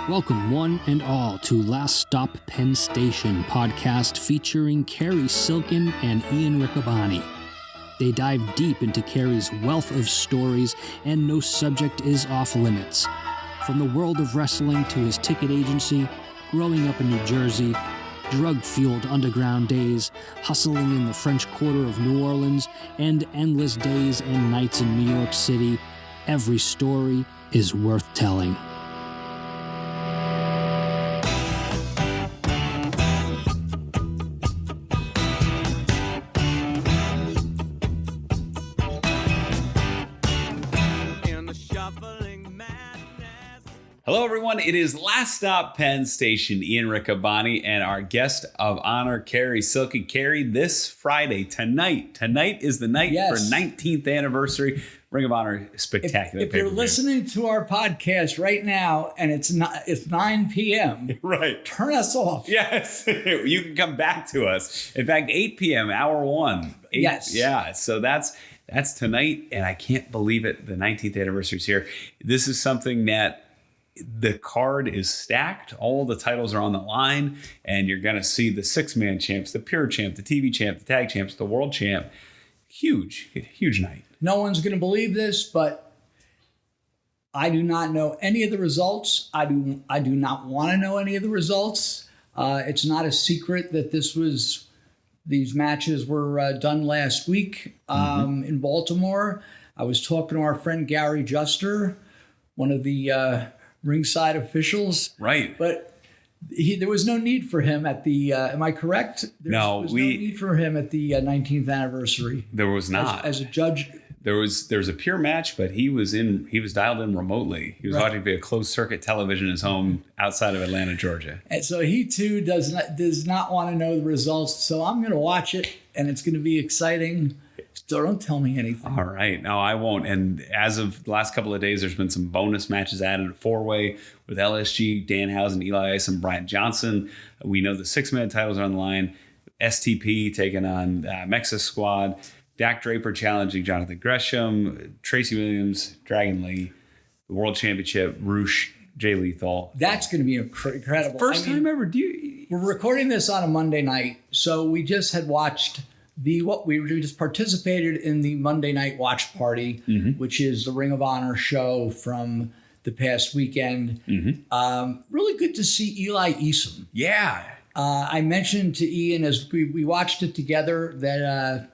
Welcome, one and all, to Last Stop Penn Station podcast featuring Cary, Silkin, and Ian Riccaboni. They dive deep into Cary's wealth of stories, and no subject is off limits. From the world of wrestling to his ticket agency, growing up in New Jersey, drug-fueled underground days, hustling in the French Quarter of New Orleans, and endless days and nights in New York City, every story is worth telling. Hello, everyone. It is Last Stop Penn Station. Ian Riccaboni and our guest of honor, Cary Silkin. Cary, this Friday, tonight is the night for 19th anniversary Ring of Honor spectacular. If you're listening to our podcast right now and it's 9 p.m., right, turn us off. Yes, you can come back to us. In fact, 8 p.m., hour one. Yes. Yeah, so that's tonight, and I can't believe it. The 19th anniversary is here. This is something that the card is stacked. All the titles are on the line, and you're going to see the six-man champs, the pure champ, the TV champ, the tag champs, the world champ. Huge night. No one's going to believe this, but I do not know any of the results. I do not want to know any of the results. It's not a secret that these matches were done last week in Baltimore. I was talking to our friend Gary Juster, one of the ringside officials. Right. But there was no need for him at the, am I correct? There was no need for him at the 19th anniversary. There was not. As a judge. There was a pure match, but he was dialed in remotely. He was watching via closed circuit television in his home outside of Atlanta, Georgia. And so he too does not want to know the results. So I'm going to watch it, and it's going to be exciting. So don't tell me anything. All right. No, I won't. And as of the last couple of days, there's been some bonus matches added, a four-way with LSG, Danhausen, Eli Ice, and Brian Johnson. We know the six-man titles are on the line. STP taking on Mexa Squad. Dak Draper challenging Jonathan Gresham. Tracy Williams, Dragon Lee. The World Championship, Roosh, Jay Lethal. That's going to be incredible. First time ever. We're recording this on a Monday night, so we just had watched we just participated in the Monday night watch party, which is the Ring of Honor show from the past weekend. Really good to see Eli Isom. Yeah. I mentioned to Ian as we watched it together that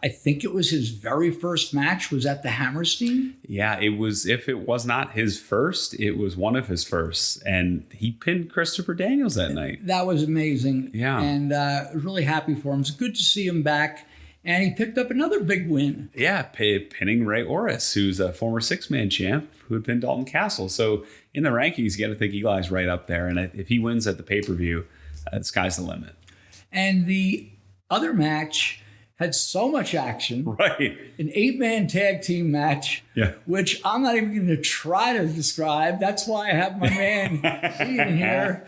I think it was his very first match was at the Hammerstein. Yeah, it was. If it was not his first, it was one of his firsts. And he pinned Christopher Daniels that night. That was amazing. Yeah. And really happy for him. It's good to see him back. And he picked up another big win. Yeah, pinning Ray Orris, who's a former six-man champ who had pinned Dalton Castle. So in the rankings, you got to think Eli's right up there. And if he wins at the pay-per-view, the sky's the limit. And the other match had so much action. Right. An 8-man tag team match, which I'm not even going to try to describe. That's why I have my man Ian here.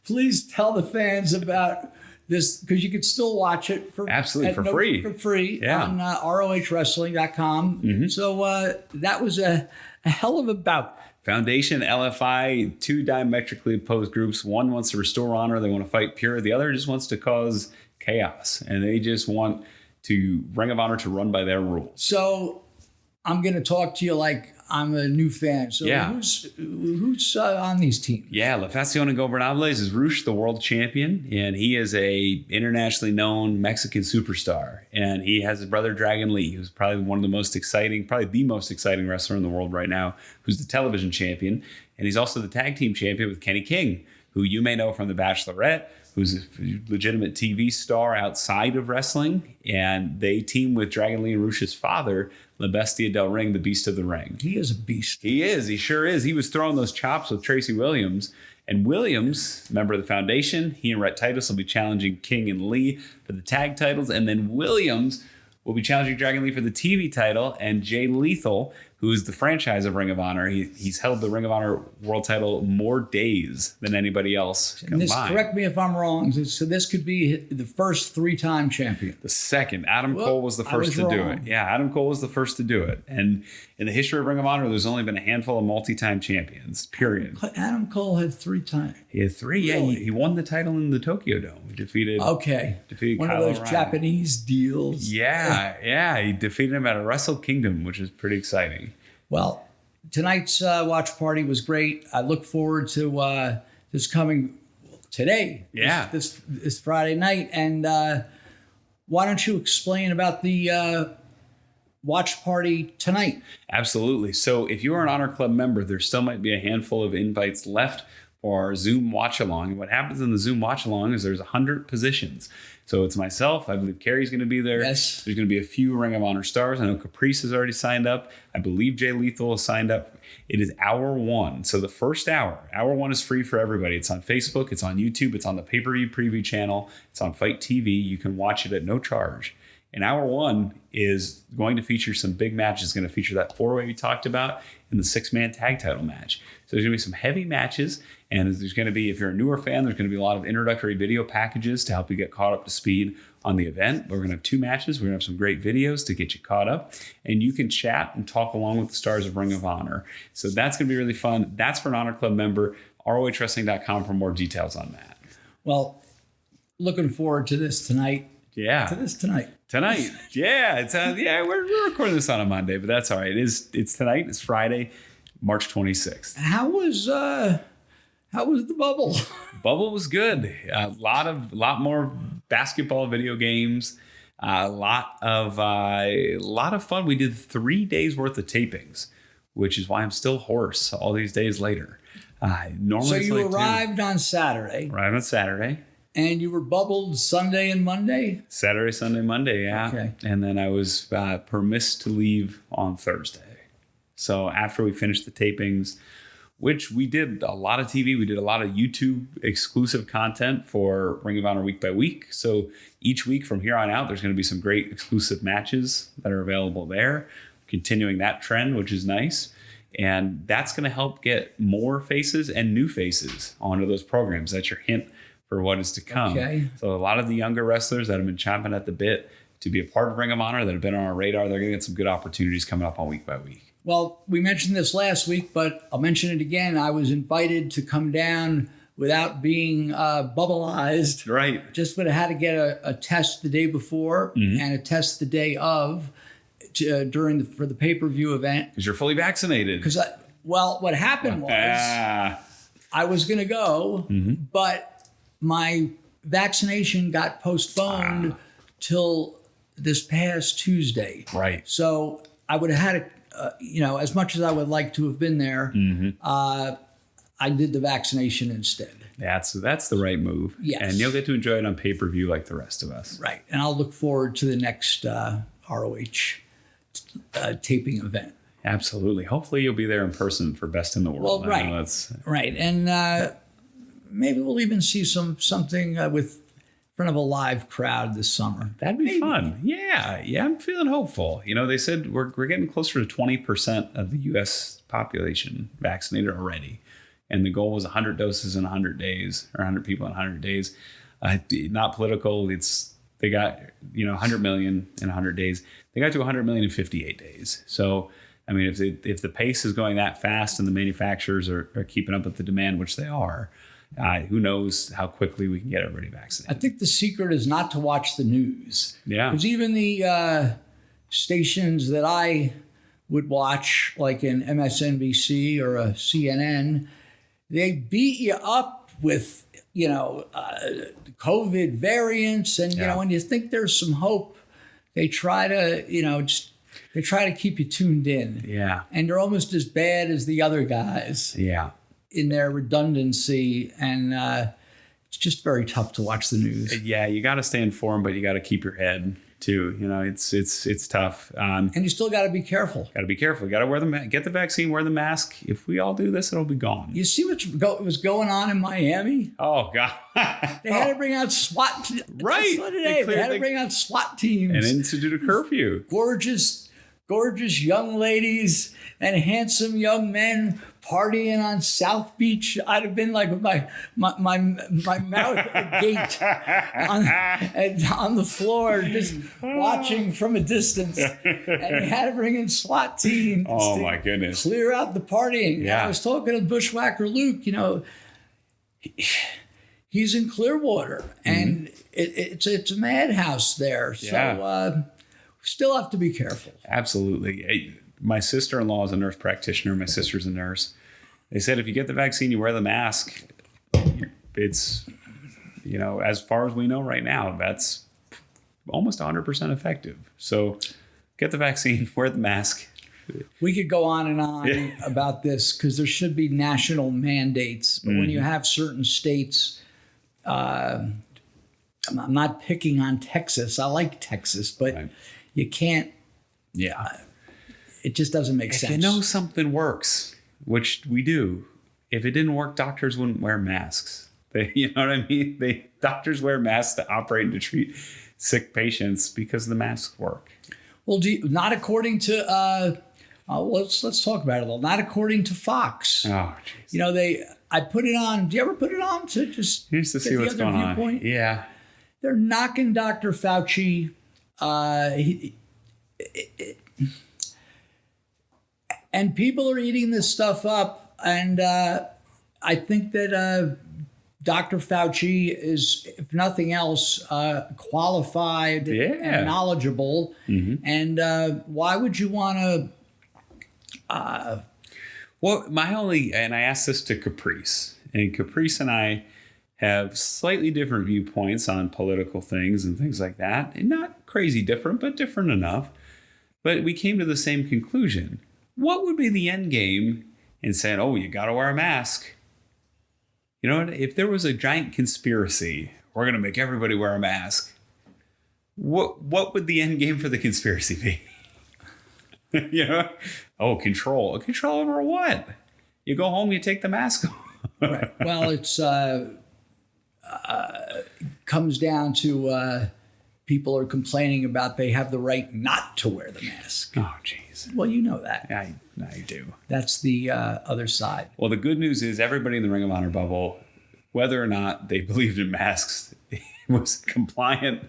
Please tell the fans about this, because you can still watch it for free on ROHWrestling.com. So that was a hell of a bout. Foundation, LFI, two diametrically opposed groups. One wants to restore honor. They want to fight pure. The other just wants to cause chaos, and they just want Ring of Honor to run by their rules. So I'm going to talk to you like I'm a new fan. So who's on these teams? Yeah, La Facion Ingobernables is Roosh, the world champion, and he is a internationally known Mexican superstar. And he has his brother Dragon Lee, who's probably the most exciting wrestler in the world right now, who's the television champion. And he's also the tag team champion with Kenny King, who you may know from The Bachelorette, who's a legitimate TV star outside of wrestling. And they team with Dragon Lee and Roosh's father, La Bestia del Ring, the Beast of the Ring. He is a beast. He is. He sure is. He was throwing those chops with Tracy Williams. And Williams, member of the Foundation, he and Rhett Titus will be challenging King and Lee for the tag titles. And then Williams will be challenging Dragon Lee for the TV title. And Jay Lethal, who's the franchise of Ring of Honor. He's held the Ring of Honor world title more days than anybody else And this, combined. correct me if I'm wrong. So this could be the first 3-time champion. The second. Adam Cole was the I first was to do wrong. it. Yeah, Adam Cole was the first to do it. And in the history of Ring of Honor, there's only been a handful of multi-time champions, period. Adam Cole had 3 times. He had 3. Yeah, Really? he won the title in the Tokyo Dome. He defeated Okay. One Kyle of those O'Reilly. Japanese deals. Yeah. He defeated him at a Wrestle Kingdom, which is pretty exciting. Well, tonight's watch party was great. I look forward to this coming today. Yeah. This Friday night. And why don't you explain about the watch party tonight? Absolutely. So if you are an Honor Club member, there still might be a handful of invites left for our Zoom Watchalong. And what happens in the Zoom Watchalong is there's 100 positions. So it's myself. I believe Cary's going to be there. Yes. There's going to be a few Ring of Honor stars. I know Caprice has already signed up. I believe Jay Lethal has signed up. It is hour 1. So the first hour. Hour 1 is free for everybody. It's on Facebook. It's on YouTube. It's on the pay-per-view preview channel. It's on Fight TV. You can watch it at no charge. And hour 1 is going to feature some big matches. It's going to feature that 4-way we talked about and the 6-man tag title match. So there's going to be some heavy matches. And there's going to be, if you're a newer fan, there's going to be a lot of introductory video packages to help you get caught up to speed on the event. We're going to have 2 matches. We're going to have some great videos to get you caught up. And you can chat and talk along with the stars of Ring of Honor. So that's going to be really fun. That's for an Honor Club member. ROHWrestling.com for more details on that. Well, looking forward to this tonight. Yeah. Tonight. Yeah. It's we're recording this on a Monday, but that's all right. It's tonight. It's Friday, March 26th. How was the bubble? Bubble was good. A lot more basketball video games. A lot of fun. We did 3 days worth of tapings, which is why I'm still hoarse all these days later. Normally, So it's you like arrived on Saturday. Arrived on Saturday. And you were bubbled Sunday and Monday? Saturday, Sunday, Monday, yeah. Okay. And then I was permissed to leave on Thursday. So after we finished the tapings, which we did a lot of TV, we did a lot of YouTube exclusive content for Ring of Honor week by week. So each week from here on out, there's going to be some great exclusive matches that are available there, continuing that trend, which is nice. And that's going to help get more faces and new faces onto those programs. That's your hint for what is to come. Okay. So a lot of the younger wrestlers that have been chomping at the bit to be a part of Ring of Honor that have been on our radar, they're going to get some good opportunities coming up on week by week. Well, we mentioned this last week, but I'll mention it again. I was invited to come down without being bubbleized. Right. Just would have had to get a test the day before and a test the day of for the pay-per-view event. Because you're fully vaccinated. Because, what happened was I was going to go, but my vaccination got postponed till this past Tuesday. Right. So I would have had as much as I would like to have been there, I did the vaccination instead. That's the right move. Yes. And you'll get to enjoy it on pay-per-view like the rest of us. Right. And I'll look forward to the next ROH taping event. Absolutely. Hopefully you'll be there in person for Best in the World. Well, right. I know that's right. And maybe we'll even see something with in front of a live crowd this summer. That'd be fun. Yeah, I'm feeling hopeful. They said we're getting closer to 20% of the U.S. population vaccinated already. And the goal was 100 doses in 100 days, or 100 people in 100 days. Not political. They got 100 million in 100 days. They got to 100 million in 58 days. So, I mean, if the pace is going that fast and the manufacturers are keeping up with the demand, which they are, who knows how quickly we can get everybody vaccinated. I think the secret is not to watch the news. Yeah. Because even the stations that I would watch, like an MSNBC or a CNN, they beat you up with, COVID variants. And, when you think there's some hope, they try to, they try to keep you tuned in. Yeah. And they're almost as bad as the other guys. Yeah. In their redundancy, and it's just very tough to watch the news. Yeah, you got to stay informed, but you got to keep your head too. It's tough. And you still got to be careful. Got to be careful. You got to get the vaccine, wear the mask. If we all do this, it'll be gone. You see what was going on in Miami? Oh God! They had to bring out SWAT. Right. They had to bring out SWAT teams and institute a curfew. Gorgeous gorgeous young ladies and handsome young men partying on South Beach. I'd have been like with my mouth agape on the floor, just watching from a distance. And he had to bring in SWAT teams. Oh my goodness! Clear out the partying. Yeah. And I was talking to Bushwhacker Luke. He's in Clearwater, and it's a madhouse there. So we still have to be careful. Absolutely. My sister-in-law is a nurse practitioner. My sister's a nurse. They said if you get the vaccine, you wear the mask. It's, as far as we know right now, that's almost 100% effective. So get the vaccine, wear the mask. We could go on and on about this because there should be national mandates. But when you have certain states, I'm not picking on Texas. I like Texas, but you can't. Yeah. It just doesn't make sense. If you know something works, which we do, if it didn't work, doctors wouldn't wear masks. You know what I mean? Doctors wear masks to operate and to treat sick patients because the masks work. Well, not according to. Let's talk about it a little. Not according to Fox. Oh, jeez. I put it on. Do you ever put it on to just to see what's going on? Yeah. They're knocking Dr. Fauci. And people are eating this stuff up. And I think that Dr. Fauci is, if nothing else, qualified and knowledgeable. Mm-hmm. And why would you want to? Well, and I asked this to Caprice, and Caprice and I have slightly different viewpoints on political things and things like that. And not crazy different, but different enough. But we came to the same conclusion. What would be the end game in saying, oh, you got to wear a mask? You know what? If there was a giant conspiracy, we're going to make everybody wear a mask. What would the end game for the conspiracy be? Oh, control. Control over what? You go home, you take the mask off. Right. Well, it's comes down to people are complaining about they have the right not to wear the mask. Oh, jeez. Well, you know that. I do. That's the other side. Well, the good news is everybody in the Ring of Honor bubble, whether or not they believed in masks, was compliant,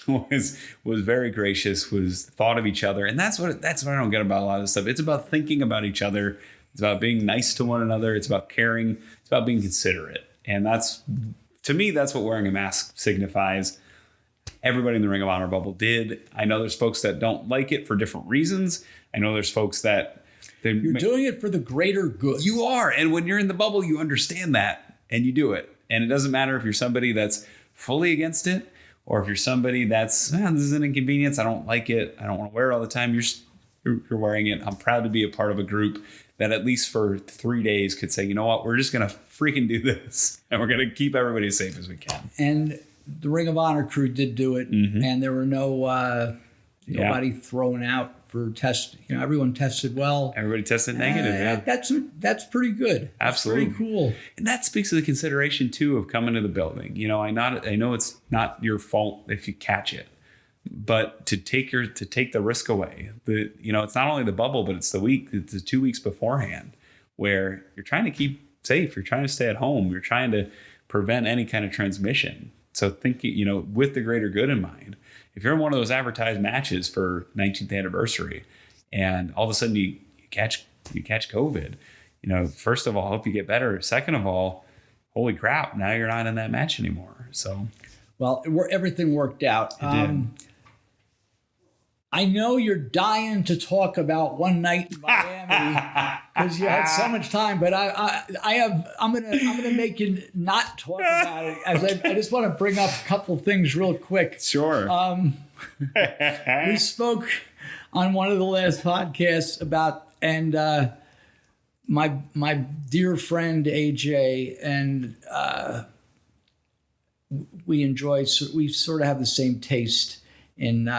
was very gracious, was thought of each other. And that's what I don't get about a lot of this stuff. It's about thinking about each other. It's about being nice to one another. It's about caring. It's about being considerate. And to me, that's what wearing a mask signifies. Everybody in the Ring of Honor bubble did. I know there's folks that don't like it for different reasons. I know there's folks that... You're doing it for the greater good. You are. And when you're in the bubble, you understand that and you do it. And it doesn't matter if you're somebody that's fully against it or if you're somebody that's, this is an inconvenience. I don't like it. I don't want to wear it all the time. You're wearing it. I'm proud to be a part of a group that at least for 3 days could say, you know what, we're just going to freaking do this. And we're going to keep everybody as safe as we can. And the Ring of Honor crew did do it. Mm-hmm. And there were nobody thrown out for test. Everyone tested well. Everybody tested negative. That's pretty good. Absolutely. That's pretty cool. And that speaks to the consideration too of coming to the building. I know it's not your fault if you catch it, but to take the risk away. It's not only the bubble, but it's the 2 weeks beforehand where you're trying to keep safe. You're trying to stay at home. You're trying to prevent any kind of transmission. So thinking, with the greater good in mind. If you're in one of those advertised matches for 19th anniversary and all of a sudden you catch COVID, first of all, I hope you get better. Second of all, holy crap, now you're not in that match anymore. So, well, everything worked out. I know you're dying to talk about one night in Miami because you had so much time, but I'm gonna make you not talk about it. As I just want to bring up a couple things real quick. Sure. We spoke on one of the last podcasts about my dear friend AJ and we sort of have the same taste in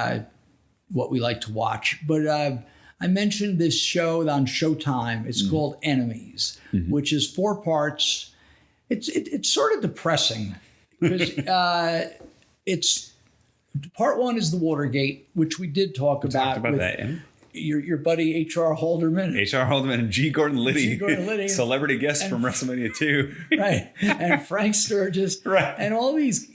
what we like to watch. But I mentioned this show on Showtime. It's called Enemies, which is 4 parts. It's sort of depressing because it's part 1 is the Watergate, which we did talk about. Talked about that. Yeah. your buddy H.R. Haldeman. H.R. Haldeman and G. Gordon Liddy. G. Gordon Liddy. Celebrity guests from WrestleMania 2. Right. And Frank Sturgis. Right. And all these,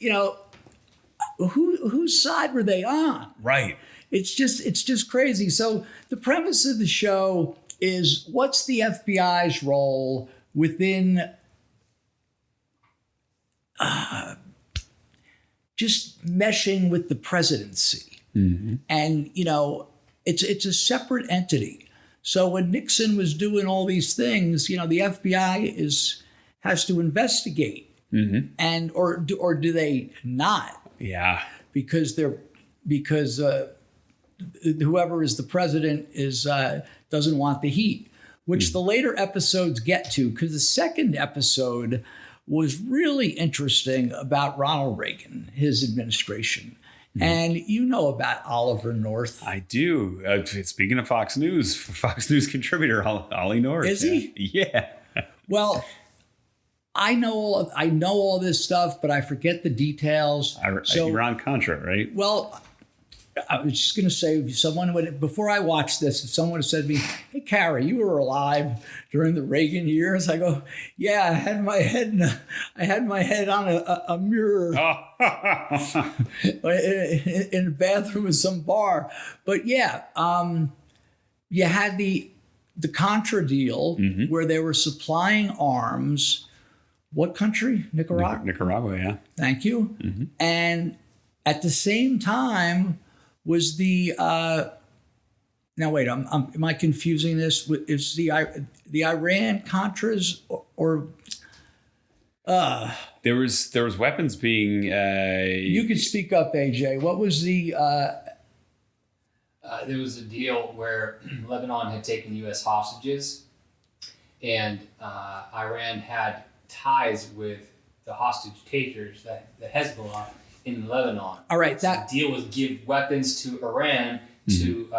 whose side were they on? Right. It's just crazy. So the premise of the show is, what's the FBI's role within just meshing with the presidency? Mm-hmm. And, it's a separate entity. So when Nixon was doing all these things, the FBI has to investigate. Mm-hmm. And or do they not? Yeah. Because whoever is the president doesn't want the heat, which the later episodes get to, because the second episode was really interesting about Ronald Reagan, his administration. And about Oliver North. I do. Speaking of Fox News contributor Ollie North. Is he? Yeah. Well, I know all this stuff, but I forget the details. Iran-Contra, right? Well, I was just going to say, before I watched this, if someone had said to me, "Hey, Cary, you were alive during the Reagan years," I go, "Yeah, I had my head on a mirror in a bathroom with some bar." But yeah, you had the Contra deal where they were supplying arms. What country? Nicaragua. Nicaragua, yeah. Thank you. Mm-hmm. And at the same time was the now wait, am I confusing this? Is the Iran Contras or there was weapons being you could speak up, AJ. What was the there was a deal where Lebanon had taken U.S. hostages, and Iran had ties with the hostage takers, the Hezbollah in Lebanon. All right, so the deal was give weapons to Iran to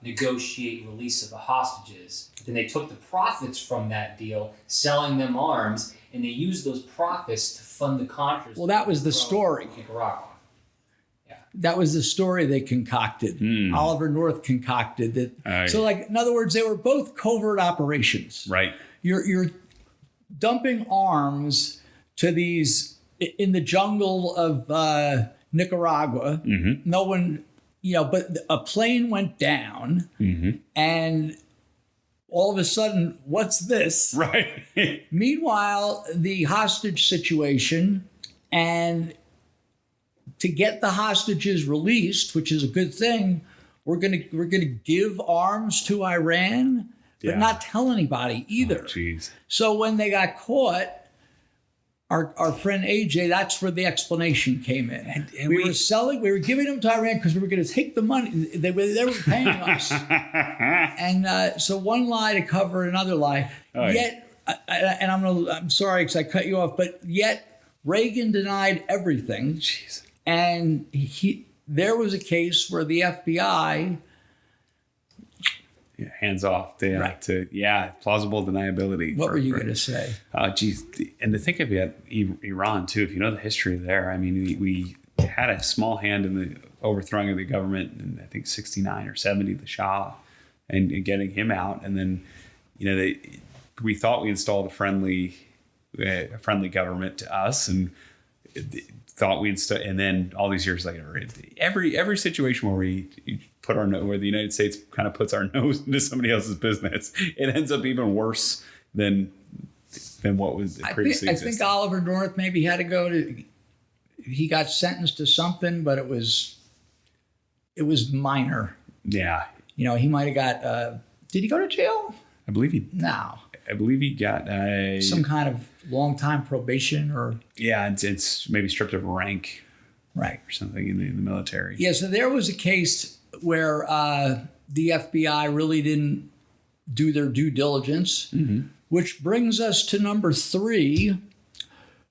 negotiate release of the hostages. Then they took the profits from that deal, selling them arms, and they used those profits to fund the Contras. Well, that was the story. Nicaragua. Yeah. That was the story they concocted. Oliver North concocted that. So, in other words, they were both covert operations. Right. You're dumping arms to these in the jungle of Nicaragua. Mm-hmm. No one, but a plane went down, and all of a sudden, what's this? Right. Meanwhile, the hostage situation, and to get the hostages released, which is a good thing, we're gonna give arms to Iran, but not tell anybody either. Jeez. So when they got caught, our friend AJ, that's where the explanation came in. And we were giving them to Iran because we were going to take the money. They were paying us. And so one lie to cover another lie. Yet, and I'm sorry because I cut you off, but yet Reagan denied everything. Jeez. And there was a case where the FBI... hands off plausible deniability. What were you going to say? Geez. And to think of Iran too, if you know the history there, I mean, we had a small hand in the overthrowing of the government in, I think, 69 or 70, the Shah, and getting him out. And then, we thought we installed a friendly government to us, and thought we installed, and then all these years later, every situation where we where the United States kind of puts our nose into somebody else's business, it ends up even worse than what was previously existed. I think Oliver North maybe had to go to. He got sentenced to something, but it was minor. Yeah. He might have got. Did he go to jail? I believe he. No. I believe he got some kind of long-time probation, or it's maybe stripped of rank, right, or something in the military. Yeah. So there was a case where the FBI really didn't do their due diligence, which brings us to number 3,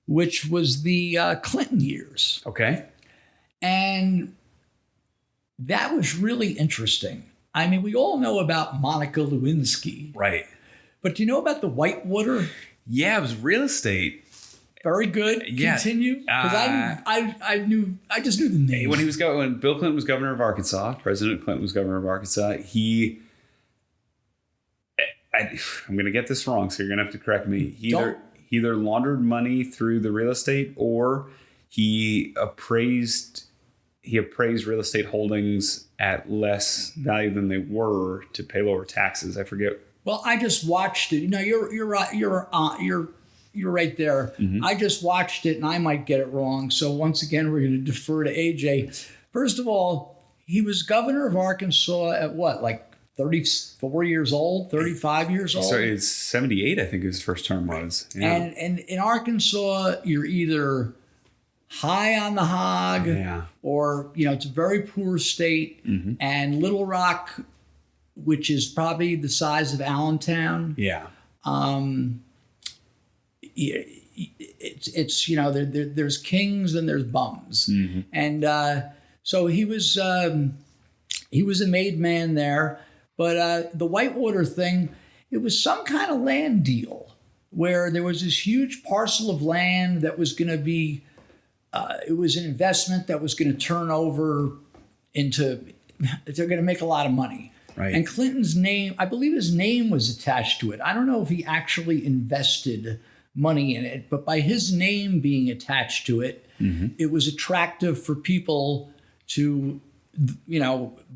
which was the Clinton years. Okay. And that was really interesting. I mean, we all know about Monica Lewinsky. Right. But do you know about the Whitewater? Yeah, it was real estate. Very good. Yeah. Continue. Because I just knew the name. When Bill Clinton was governor of Arkansas, President Clinton was governor of Arkansas, he I'm going to get this wrong, so you're going to have to correct me. He Don't. either laundered money through the real estate, or he appraised real estate holdings at less value than they were to pay lower taxes. I forget. Well, I just watched it. You're right. You're right there. Mm-hmm. I just watched it, and I might get it wrong. So once again, we're going to defer to AJ. First of all, he was governor of Arkansas at what, like 34 years old, 35 years old? So it's 78, I think his first term was. Yeah. And in Arkansas, you're either high on the hog, or it's a very poor state. Mm-hmm. And Little Rock, which is probably the size of Allentown. Yeah. It's there's kings and there's bums. Mm-hmm. And so he was a made man there. But the Whitewater thing, it was some kind of land deal where there was this huge parcel of land that was going to be, it was an investment that was going to turn over into, they're going to make a lot of money. Right. And Clinton's name, I believe his name was attached to it. I don't know if he actually invested money in it, but by his name being attached to it, mm-hmm. it was attractive for people to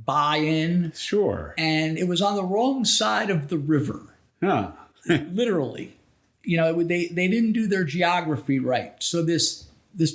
buy in. Sure. And it was on the wrong side of the river. Huh. Literally. They didn't do their geography right. So this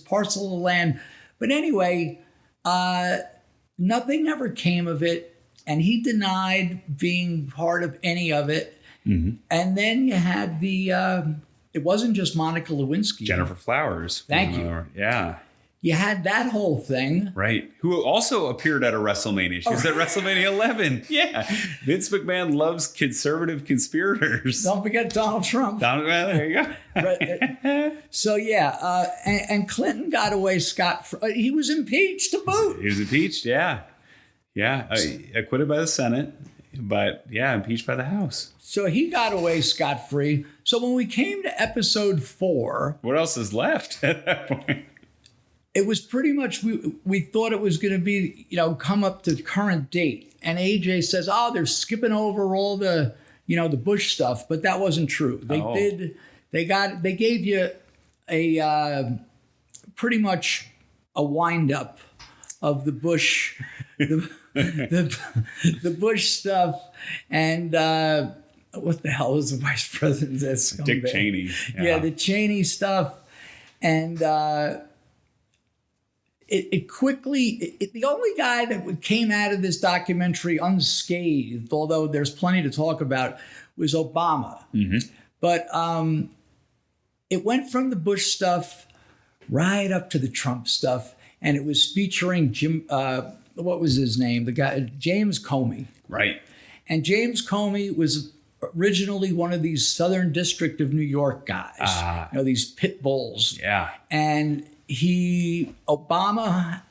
parcel of land. But anyway, nothing ever came of it. And he denied being part of any of it. Mm-hmm. And then you had it wasn't just Monica Lewinsky. Jennifer Flowers. Thank you. Yeah. You had that whole thing. Right. Who also appeared at a WrestleMania. She was at WrestleMania 11. Yeah. Vince McMahon loves conservative conspirators. Don't forget Donald Trump. There you go. So, yeah. And Clinton got away scot-free. He was impeached to boot. He was impeached. Yeah. Yeah. Acquitted by the Senate. But, yeah, impeached by the House. So he got away scot-free. So when we came to episode 4. What else is left at that point? It was pretty much, we thought it was going to be, come up to current date. And AJ says, they're skipping over all the, the Bush stuff. But that wasn't true. They gave you a pretty much a wind up of the Bush, the Bush stuff. And what the hell was the vice president? Dick Cheney. Yeah, the Cheney stuff. And, It quickly, the only guy that came out of this documentary unscathed, although there's plenty to talk about, was Obama. Mm-hmm. But it went from the Bush stuff right up to the Trump stuff, and it was featuring what was his name? The guy, James Comey. Right. And James Comey was originally one of these Southern District of New York guys, these pit bulls. Yeah. And Obama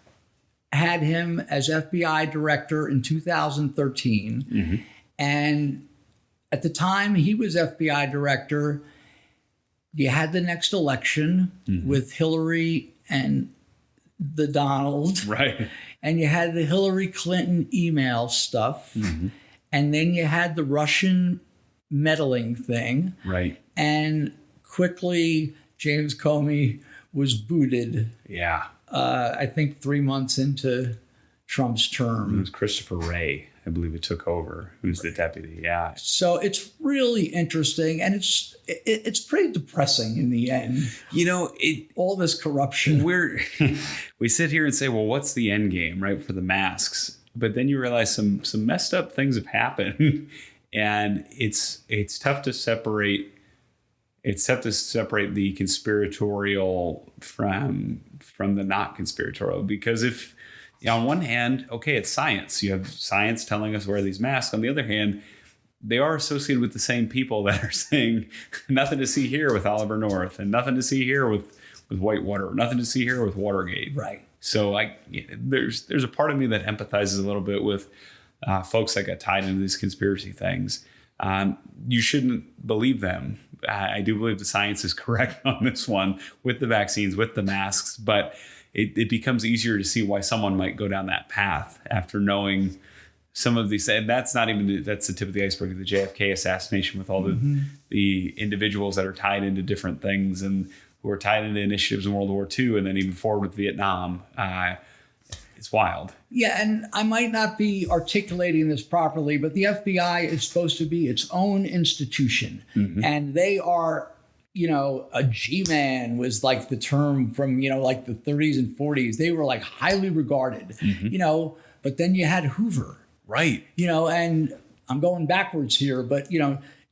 had him as FBI director in 2013. Mm-hmm. And at the time he was FBI director, you had the next election with Hillary and the Donald. Right. And you had the Hillary Clinton email stuff. Mm-hmm. And then you had the Russian meddling thing. Right. And quickly James Comey was booted. Yeah. I think 3 months into Trump's term. It was Christopher Wray, I believe, it took over, who's the deputy. Yeah. So it's really interesting, and it's pretty depressing in the end. All this corruption. We sit here and say, well, what's the end game, right, for the masks? But then you realize some messed up things have happened, and it's tough to separate. It's tough to separate the conspiratorial from the not conspiratorial, because if on one hand, okay, it's science. You have science telling us wear these masks. On the other hand, they are associated with the same people that are saying nothing to see here with Oliver North and nothing to see here with Whitewater, nothing to see here with Watergate. Right. So there's a part of me that empathizes a little bit with folks that got tied into these conspiracy things. You shouldn't believe them. I do believe the science is correct on this one with the vaccines, with the masks, but it becomes easier to see why someone might go down that path after knowing some of these, and that's not even that's the tip of the iceberg of the JFK assassination with all the individuals that are tied into different things and who are tied into initiatives in World War II and then even forward with Vietnam. It's wild. Yeah, and I might not be articulating this properly, but the FBI is supposed to be its own institution. And they are, a G-man was like the term from, like the 30s and 40s. They were like highly regarded, but then you had Hoover. Right. And I'm going backwards here, but,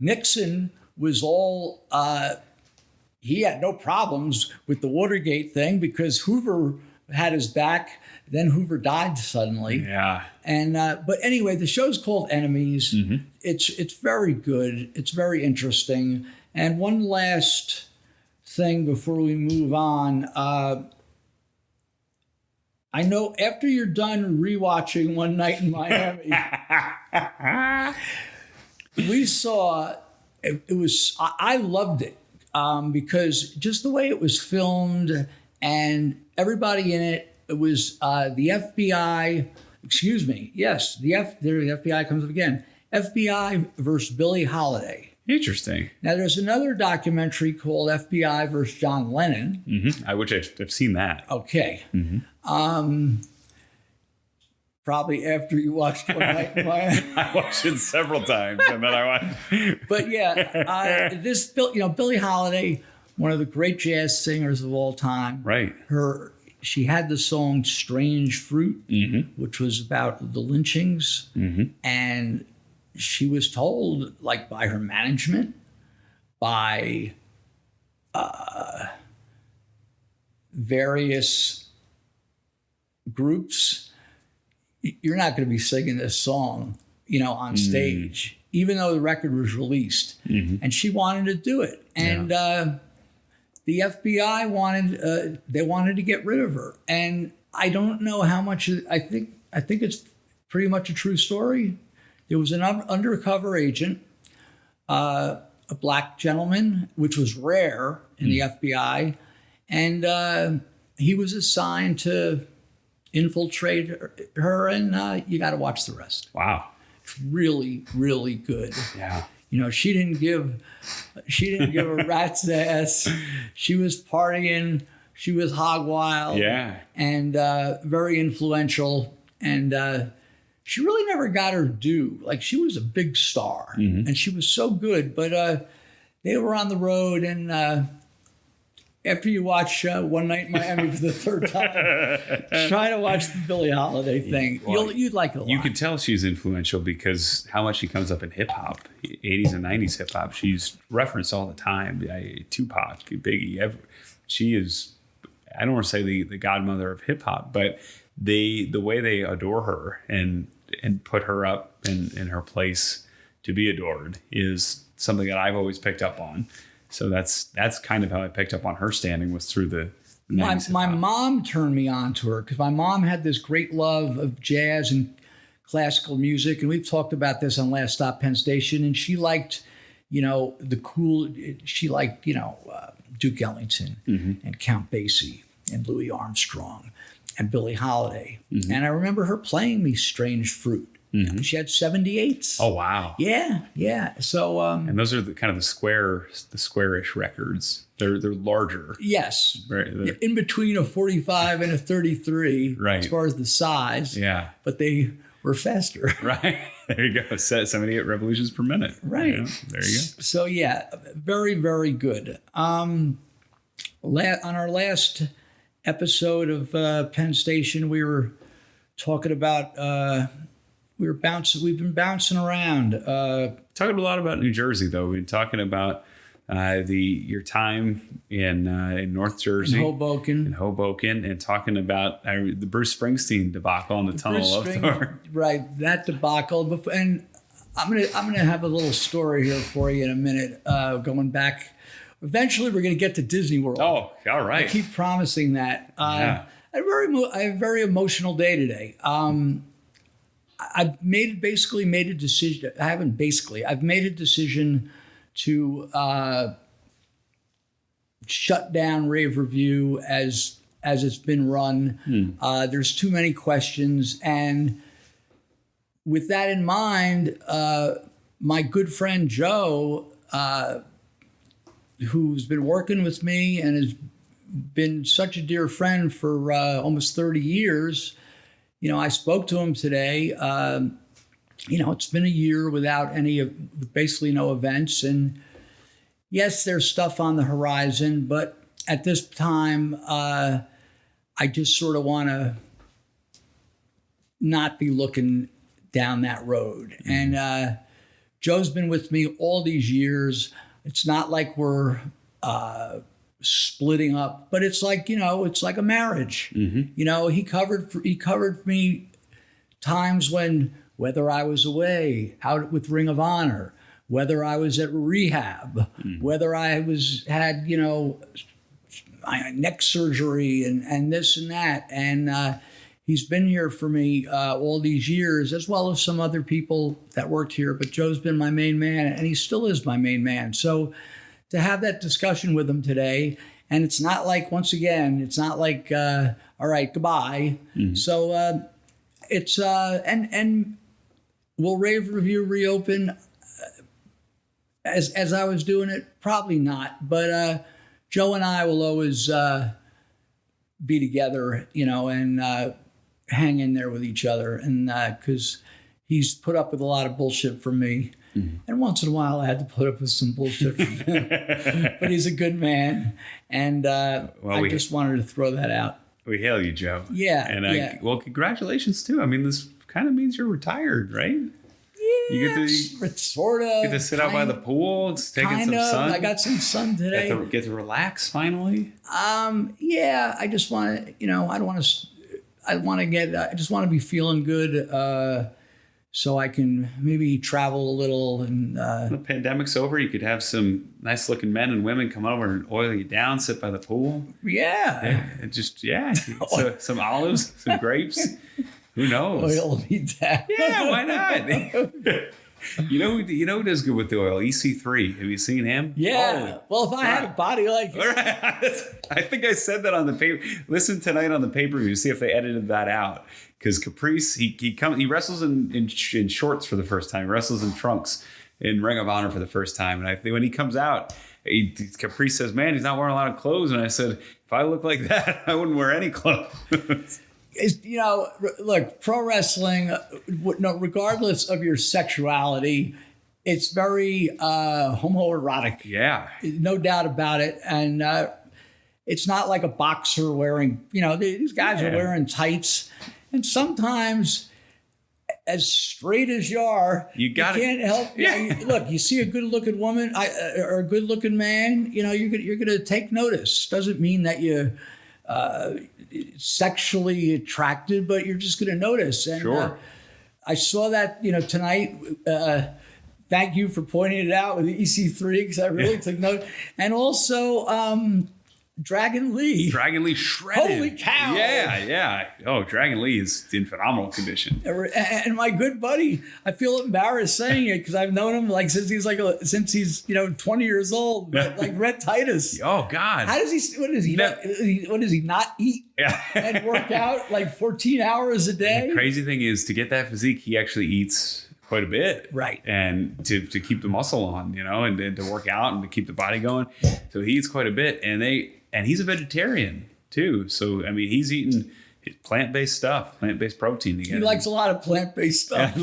Nixon was all, he had no problems with the Watergate thing because Hoover had his back. Then Hoover died suddenly. Yeah. And but anyway, the show's called Enemies. It's very good. It's very interesting. And one last thing before we move on. I know after you're done rewatching One Night in Miami, we saw it was. I loved it because just the way it was filmed and everybody in it. It was the FBI, excuse me, yes, the FBI comes up again. FBI versus Billie Holiday. Interesting. Now, there's another documentary called FBI versus John Lennon. Which I've seen that. Okay. Probably after you watched One Night in Miami. I watched it several times, and then I watched. But yeah, Billie Holiday, one of the great jazz singers of all time. Right. She had the song Strange Fruit, which was about the lynchings. And she was told, like, by her management, by various groups, you're not going to be singing this song, on stage, even though the record was released. And she wanted to do it. And the FBI wanted to get rid of her, and I don't know how much. I think it's pretty much a true story. There was an undercover agent, a black gentleman, which was rare in the FBI, and he was assigned to infiltrate her. And you got to watch the rest. Wow, it's really, really good. Yeah. She didn't give a rat's ass. She was partying. She was hog wild. Yeah. And very influential. And she really never got her due. Like, she was a big star. And she was so good. But they were on the road. And after you watch One Night in Miami for the third time, try to watch the Billie Holiday thing. Well, You'd like it a lot. You could tell she's influential because how much she comes up in hip hop, 80s and 90s hip hop. She's referenced all the time. Tupac, Biggie. She is, I don't want to say the godmother of hip hop, but the way they adore her and put her up in her place to be adored is something that I've always picked up on. So that's kind of how I picked up on her standing, was through the my mom turned me on to her because my mom had this great love of jazz and classical music, and we've talked about this on Last Stop Penn Station. And she liked, the cool. She liked, Duke Ellington and Count Basie and Louis Armstrong and Billie Holiday. And I remember her playing me Strange Fruit. She had 78s. Oh, wow. Yeah. So and those are the kind of the squarish records. They're larger. Yes. They're in between a 45 and a 33, right, as far as the size. Yeah. But they were faster. Right. There you go. 78 revolutions per minute. Right. There you go. So yeah, very, very good. On our last episode of Penn Station, we were talking about we've been bouncing around. Talking a lot about New Jersey, though. We've been talking about your time in North Jersey, in Hoboken, and talking about the Bruce Springsteen debacle on the Tunnel of Tour. Right, that debacle. And I'm gonna have a little story here for you in a minute. Going back, eventually we're gonna get to Disney World. Oh, all right. I keep promising that. I had a very emotional day today. I've made a decision. I've made a decision to shut down Rave Review as it's been run. There's too many questions, and with that in mind, my good friend Joe, who's been working with me and has been such a dear friend for almost 30 years, I spoke to him today. It's been a year without basically no events. And yes, there's stuff on the horizon, but at this time, I just sort of want to not be looking down that road. And Joe's been with me all these years. It's not like we're splitting up, but it's like, it's like a marriage. Mm-hmm. He covered me times when, whether I was away out with Ring of Honor, whether I was at rehab, whether I had neck surgery and this and that. And he's been here for me all these years, as well as some other people that worked here. But Joe's been my main man, and he still is my main man. So to have that discussion with him today, and it's not like, once again, it's not like, all right, goodbye. Mm-hmm. So it's, and will Rave Review reopen as I was doing it? Probably not. But Joe and I will always be together, and hang in there with each other. And because he's put up with a lot of bullshit from me. Mm-hmm. And once in a while, I had to put up with some bullshit from him. But he's a good man. And I just wanted to throw that out. We hail you, Joe. Yeah. And well, congratulations, too. I mean, this kind of means you're retired, right? Yeah, you sort of. Get to sit out by the pool. It's taking some sun. I got some sun today. Get to relax finally. Yeah. I just want to. I just want to be feeling good, so I can maybe travel a little. And the pandemic's over, you could have some nice looking men and women come over and oil you down, sit by the pool. Yeah. Some olives, some grapes. Who knows? Oil me down. Yeah, why not? You know who does good with the oil? EC3. Have you seen him? Yeah. Well, if I had a body like his. I think I said that on the paper. Listen tonight on the pay-per-view, see if they edited that out. Because Caprice, he wrestles in shorts for the first time. He wrestles in trunks in Ring of Honor for the first time. And I think when he comes out, Caprice says, man, he's not wearing a lot of clothes. And I said, if I look like that, I wouldn't wear any clothes. Look, pro wrestling, regardless of your sexuality, it's very homoerotic. Yeah. No doubt about it. And it's not like a boxer wearing, these guys are wearing tights. And sometimes, as straight as you are, you can't help. Yeah. Look, you see a good-looking woman or a good-looking man, you're going to take notice. Doesn't mean that you sexually attracted, but you're just going to notice. And sure. I saw that, tonight. Thank you for pointing it out with the EC3, because I really took note. And also Dragon Lee. Dragon Lee shredded. Holy cow. Yeah. Oh, Dragon Lee is in phenomenal condition. And my good buddy, I feel embarrassed saying it because I've known him since he's 20 years old, like Rhett Titus. Oh God. How does what does he not eat and work out like 14 hours a day? And the crazy thing is, to get that physique, he actually eats quite a bit, right? And to keep the muscle on, and to work out and to keep the body going. So he eats quite a bit, and he's a vegetarian too. So I mean, he's eating plant-based stuff, plant-based protein. He likes a lot of plant-based stuff.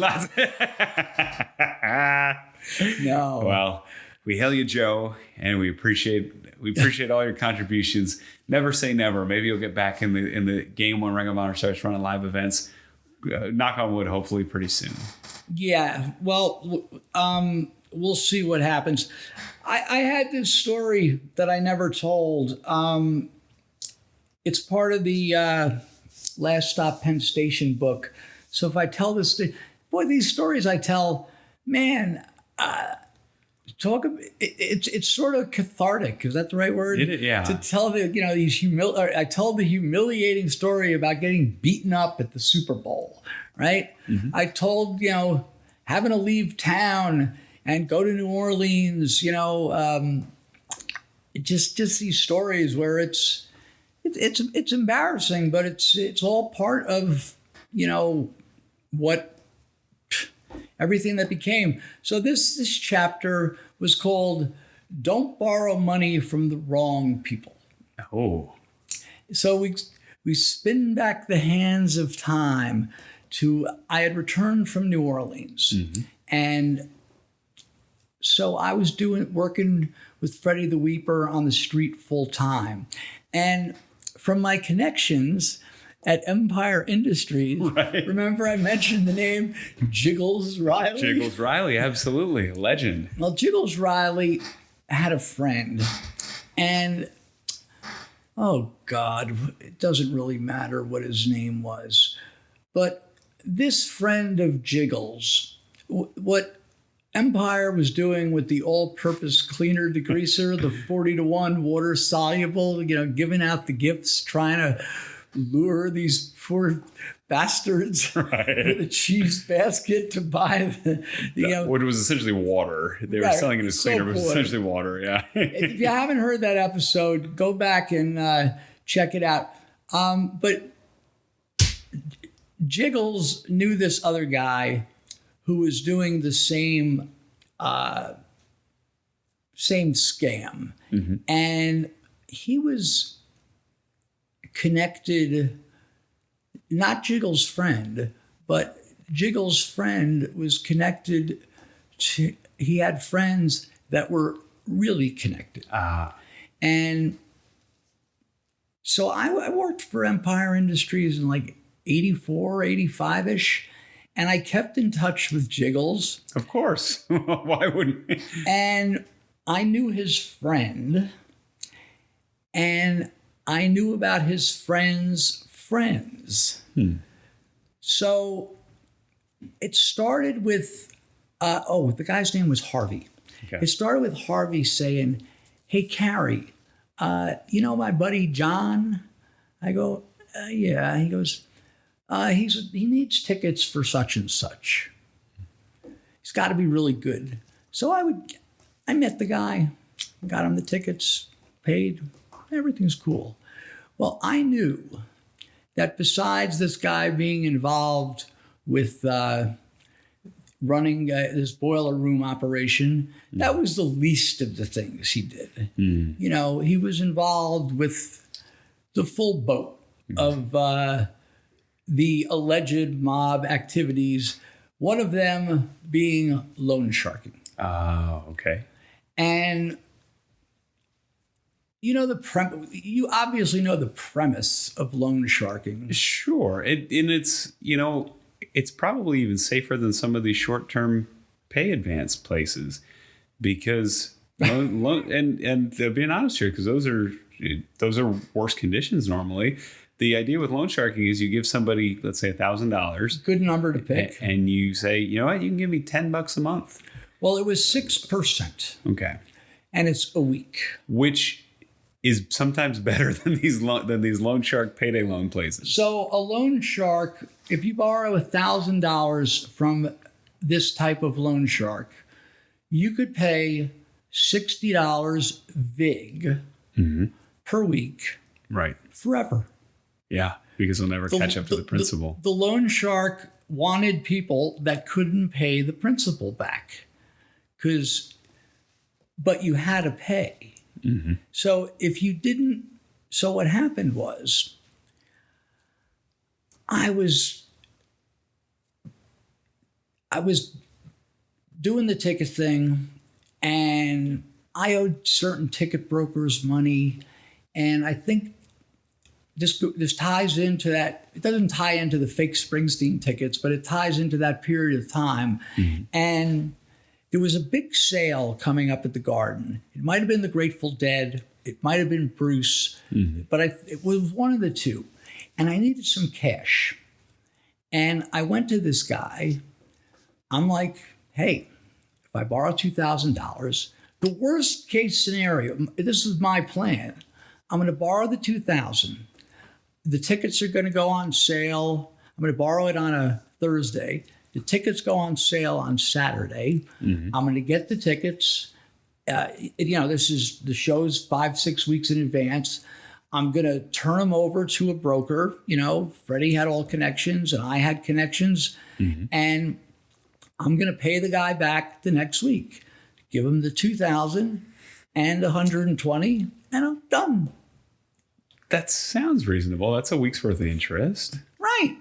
No. Well, we hail you, Joe, and we appreciate all your contributions. Never say never. Maybe you'll get back in the game when Ring of Honor starts running live events. Knock on wood, hopefully pretty soon. Yeah. Well, we'll see what happens. I had this story that I never told. It's part of the Last Stop Penn Station book. So if I tell this, these stories I tell, man, it's sort of cathartic. Is that the right word? Yeah. To tell I told the humiliating story about getting beaten up at the Super Bowl, right? Mm-hmm. I told, having to leave town and go to New Orleans, just these stories where it's embarrassing, but it's all part of, what everything that became. So this chapter was called "Don't Borrow Money from the Wrong People." Oh. So we spin back the hands of time to, I had returned from New Orleans. And so I was working with Freddie the Weeper on the street full time. And from my connections at Empire Industries, Right. Remember I mentioned the name Jiggles Riley? Jiggles Riley, absolutely. A legend. Well, Jiggles Riley had a friend, and oh God, it doesn't really matter what his name was. But this friend of Jiggles, what Empire was doing with the all-purpose cleaner degreaser, the 40-to-1 water soluble, giving out the gifts, trying to lure these poor bastards with a cheese basket to buy what was essentially water. They were selling it as cleaner, but it was essentially water. Yeah. If you haven't heard that episode, go back and check it out. But Jiggles knew this other guy who was doing the same scam. And he was connected, not Jiggles' friend, but Jiggles' friend was connected to, he had friends that were really connected. And so I worked for Empire Industries in like 84, 85-ish. And I kept in touch with Jiggles. Of course. Why wouldn't we? And I knew his friend. And I knew about his friend's friends. So it started with, the guy's name was Harvey. Okay. It started with Harvey saying, "Hey, Cary, my buddy John?" I go, "Yeah." He goes, he needs tickets for such and such. He's got to be really good. So I met the guy, got him the tickets, paid, everything's cool. Well, I knew that besides this guy being involved with running this boiler room operation, that was the least of the things he did. He was involved with the full boat of the alleged mob activities, one of them being loan sharking. Oh, okay. And you obviously know the premise of loan sharking. Sure. It's probably even safer than some of these short-term pay advance places because and being honest here, because those are worse conditions normally. The idea with loan sharking is you give somebody, let's say, $1,000. Good number to pick. And you say, you know what, you can give me $10 a month. Well, it was 6%. Okay. And it's a week. Which is sometimes better than these loan shark payday loan places. So a loan shark, if you borrow $1,000 from this type of loan shark, you could pay $60 VIG per week. Right. Forever. Yeah, because they'll never catch up to the principal. The loan shark wanted people that couldn't pay the principal back, but you had to pay. So if you didn't, so what happened was, I was doing the ticket thing, and I owed certain ticket brokers money, and I think this ties into that. It doesn't tie into the fake Springsteen tickets, but it ties into that period of time. And there was a big sale coming up at the Garden. It might have been the Grateful Dead. It might have been Bruce, but it was one of the two. And I needed some cash. And I went to this guy. I'm like, "Hey, if I borrow $2,000, the worst case scenario, this is my plan. I'm going to borrow the $2,000. The tickets are going to go on sale. I'm going to borrow it on a Thursday. The tickets go on sale on Saturday. I'm going to get the tickets. The show's 5-6 weeks in advance. I'm going to turn them over to a broker. Freddie had all connections and I had connections. And I'm going to pay the guy back the next week. Give him the $2,000 and 120, and I'm done. That sounds reasonable. That's a week's worth of interest. Right.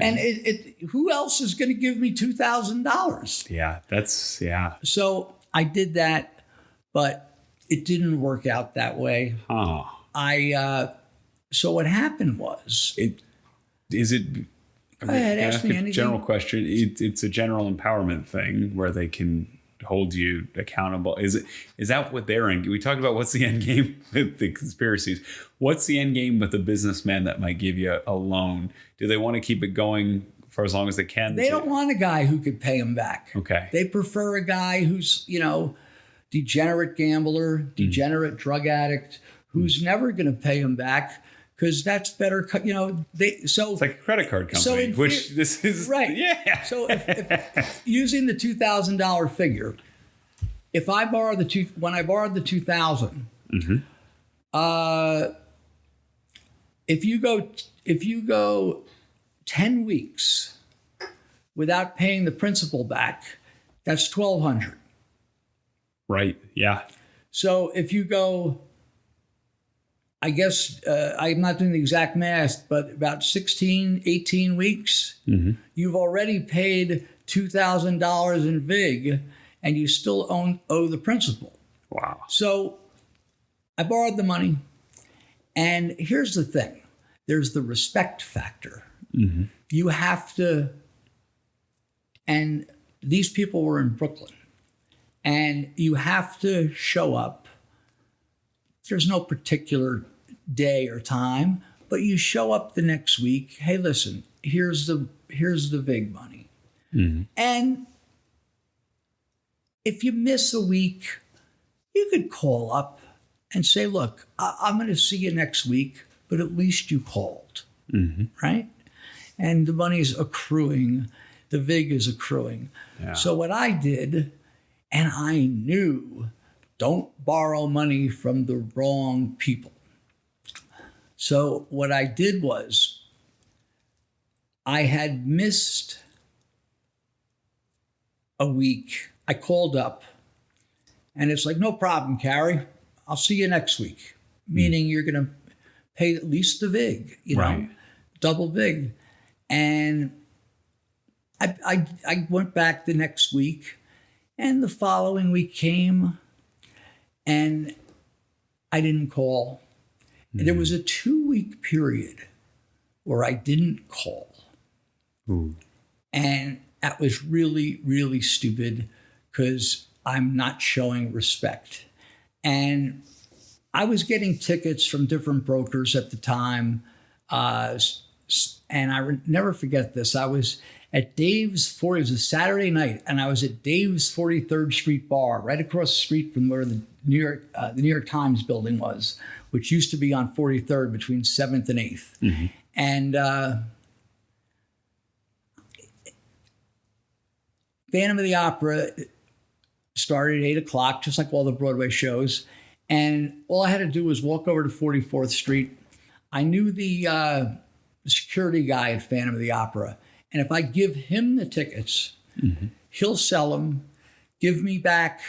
And who else is going to give me $2,000? Yeah. So I did that, but it didn't work out that way. Huh. So what happened was... Go ahead, ask me anything. General question. It's a general empowerment thing where they can hold you accountable. Is that what their end? We talked about what's the end game with the conspiracies. What's the end game with a businessman that might give you a loan? Do they want to keep it going for as long as they can? They don't want a guy who could pay them back. Okay. They prefer a guy who's, degenerate gambler, degenerate drug addict, who's never going to pay them back. Because that's better, it's like a credit card company, this is right. Yeah. So if using the $2,000 figure, if I borrow when I borrowed the $2,000, if you go 10 weeks without paying the principal back, that's $1,200. Right. Yeah. So if you go, I guess I'm not doing the exact math, but about 16, 18 weeks, you've already paid $2,000 in VIG, and you still owe the principal. Wow. So I borrowed the money, and here's the thing. There's the respect factor. You have to, and these people were in Brooklyn, and you have to show up. There's no particular day or time, but you show up the next week. Hey, listen, here's the VIG money. And if you miss a week, you could call up and say, look, I'm going to see you next week, but at least you called, right? And the money's accruing. The VIG is accruing. Yeah. So what I did, and I knew, don't borrow money from the wrong people. So what I did was, I had missed a week. I called up, and it's like, no problem, Cary. I'll see you next week. Meaning you're going to pay at least the VIG, right. Double VIG. And I went back the next week, and the following week came, and I didn't call. There was a 2-week period where I didn't call. And that was really, really stupid because I'm not showing respect. And I was getting tickets from different brokers at the time. And I never forget this. I was at Dave's it was a Saturday night, and I was at Dave's 43rd Street Bar, right across the street from where the New York Times building was, which used to be on 43rd between 7th and 8th. And Phantom of the Opera started at 8 o'clock, just like all the Broadway shows. And all I had to do was walk over to 44th Street. I knew the security guy at Phantom of the Opera. And if I give him the tickets, he'll sell them, give me back,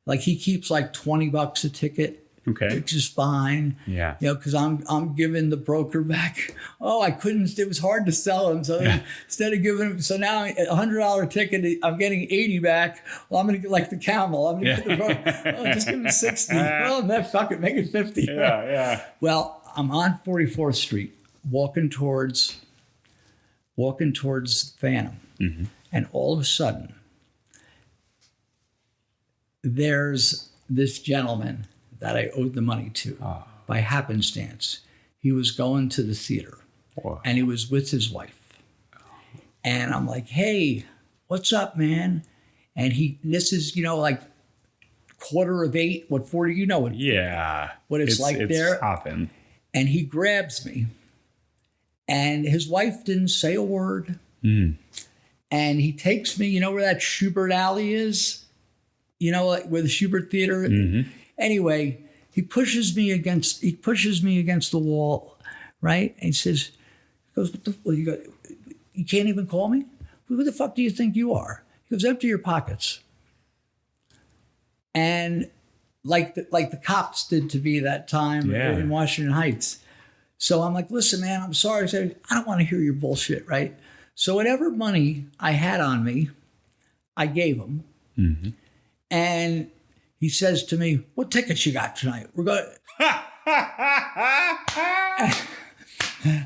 like he keeps like $20 a ticket. Okay. Which is fine. Yeah. Because I'm giving the broker back. Oh, I couldn't. It was hard to sell them. So instead of giving them, so now a $100 ticket, I'm getting 80 back. Well, I'm going to get like the camel. I'm going to get the broker. Just give him 60. Well, no, fuck it, make it 50. Yeah. Well, I'm on 44th Street, walking towards Phantom, and all of a sudden, there's this gentleman that I owed the money to by happenstance. He was going to the theater, and he was with his wife. And I'm like, hey, what's up, man? And this is, like 7:45, what 40, what? Yeah. What it's like there. Hopping. And he grabs me, and his wife didn't say a word. And he takes me, where that Schubert Alley is? Like where the Schubert Theater. Anyway, he pushes me against the wall, right? And he goes, what the, you can't even call me? Who the fuck do you think you are? He goes, empty your pockets. And like the cops did to me that time in Washington Heights. So I'm like, listen, man, I'm sorry. I said, I don't want to hear your bullshit, right? So whatever money I had on me, I gave him. Mm-hmm. And he says to me, what tickets you got tonight? We're going.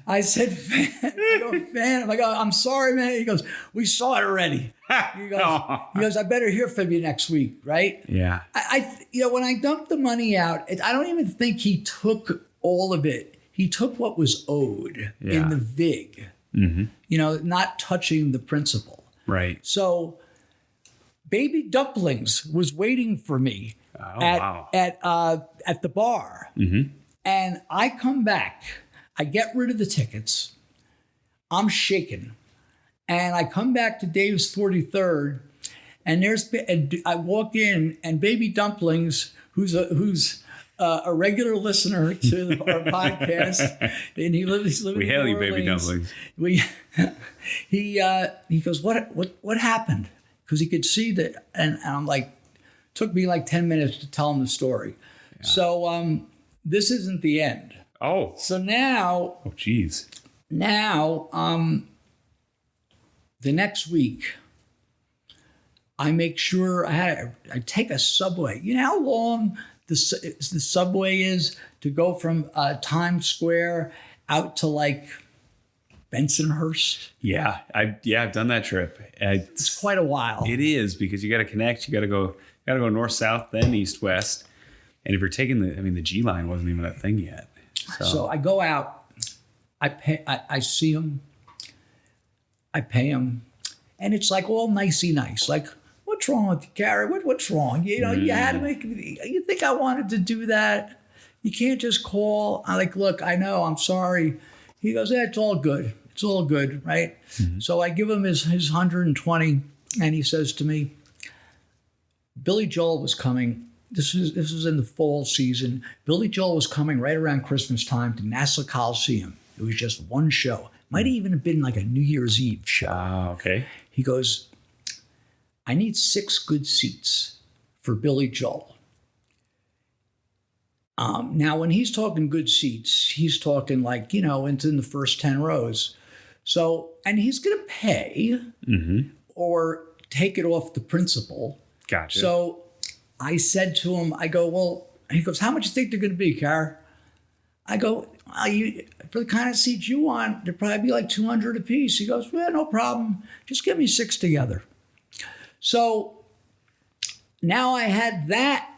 I said, Phantom. I go, I'm sorry, man. He goes, we saw it already. He goes, I better hear from you next week, right? Yeah. When I dumped the money out, I don't even think he took all of it. He took what was owed in the VIG, not touching the principal. Right. So Baby Dumplings was waiting for me at the bar. Mm-hmm. And I come back. I get rid of the tickets. I'm shaking. And I come back to Dave's 43rd, and I walk in, and Baby Dumplings, who's a regular listener to our podcast, and he's living. We hail you, Orleans. Baby Dumplings. He goes, what happened? Because he could see that, and I'm like, took me like 10 minutes to tell him the story. Yeah. So this isn't the end. Oh. So now. Oh, geez. Now, the next week, I make sure I take a subway. You know how long the subway is to go from Times Square out to like Bensonhurst? Yeah, I've done that trip. It's quite a while. It is, because you got to connect. You got to go north, south, then east, west. And if you're taking the G line wasn't even a thing yet. So I go out, I see him, I pay him, and it's like all nicey nice. Like, what's wrong with you, Cary? What's wrong? You had to make. You think I wanted to do that? You can't just call. I'm like, look, I know, I'm sorry. He goes, yeah, it's all good. It's all good, right? Mm-hmm. So I give him his 120, and he says to me, Billy Joel was coming. This was in the fall season. Billy Joel was coming right around Christmas time to Nassau Coliseum. It was just one show. Might even have been like a New Year's Eve show. Okay. He goes, I need 6 good seats for Billy Joel. Now, when he's talking good seats, he's talking like, into the first 10 rows. So, and he's going to pay or take it off the principal. Gotcha. So I said to him, I go, well, he goes, how much do you think they're going to be, Cary? I go, for the kind of seats you want, they'll probably be like $200 a piece. He goes, well, no problem. Just give me 6 together. So now I had that.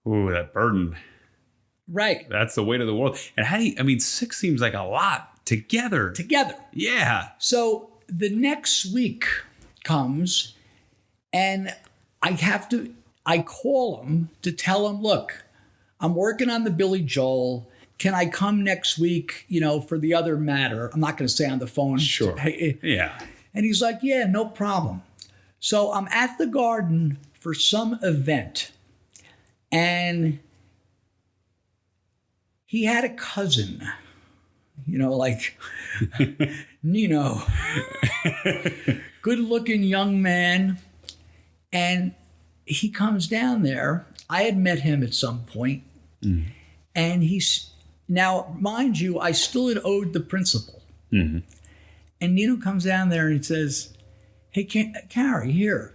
Ooh, that burden. Right. That's the weight of the world. And 6 seems like a lot together. Yeah. So the next week comes, and I call him to tell him, look, I'm working on the Billy Joel. Can I come next week, for the other matter? I'm not going to say on the phone. Sure. Yeah. And he's like, yeah, no problem. So I'm at the Garden for some event, and he had a cousin, like Nino, good-looking young man, and he comes down there. I had met him at some point, and now, mind you, I still had owed the principal. Mm-hmm. And Nino comes down there and he says, hey, Cary, here.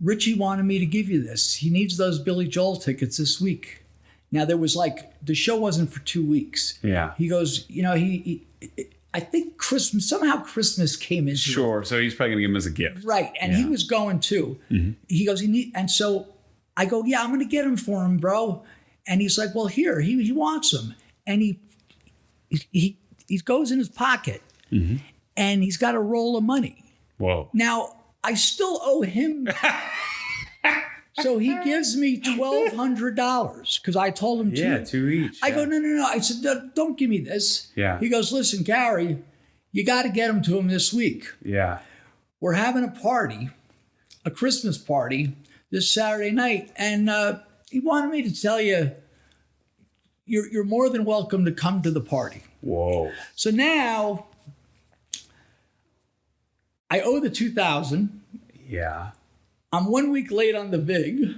Richie wanted me to give you this. He needs those Billy Joel tickets this week. Now, there was the show wasn't for 2 weeks. Yeah. He goes, I think somehow Christmas came into it. Sure. So he's probably going to give him as a gift. Right. And he was going too. Mm-hmm. He goes, and so I go, yeah, I'm going to get him for him, bro. And he's like, well, here, he wants them. And he goes in his pocket, and he's got a roll of money. Whoa. Now, I still owe him. So he gives me $1,200 because I told him to. Yeah, 2 each. I go, no. I said, don't give me this. Yeah. He goes, listen, Cary, you got to get him to him this week. Yeah. We're having a party, a Christmas party, this Saturday night. And he wanted me to tell you, you're more than welcome to come to the party. Whoa. So now I owe the $2,000. Yeah. I'm 1 week late on the vig,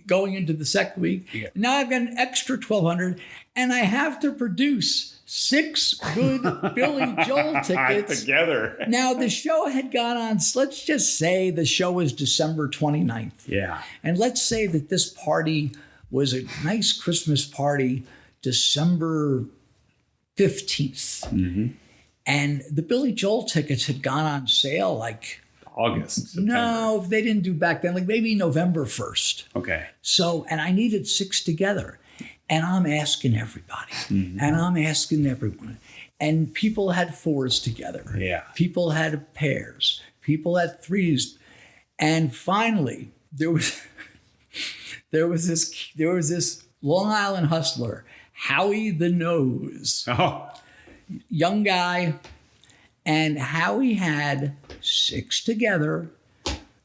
going into the second week. Yeah. Now I've got an extra $1,200, and I have to produce 6 good Billy Joel tickets. Together. Now, the show had gone on, let's just say the show was December 29th. Yeah. And let's say that this party was a nice Christmas party, December 15th. Mm-hmm. And the Billy Joel tickets had gone on sale like... August. September. No, they didn't do back then, like maybe November 1st. Okay. So, and I needed 6 together. And I'm asking everybody. Mm-hmm. And I'm asking everyone. And people had 4s together. Yeah. People had pairs. People had 3s. And finally, there was this Long Island hustler, Howie the Nose. Oh. Young guy. And Howie had 6 together,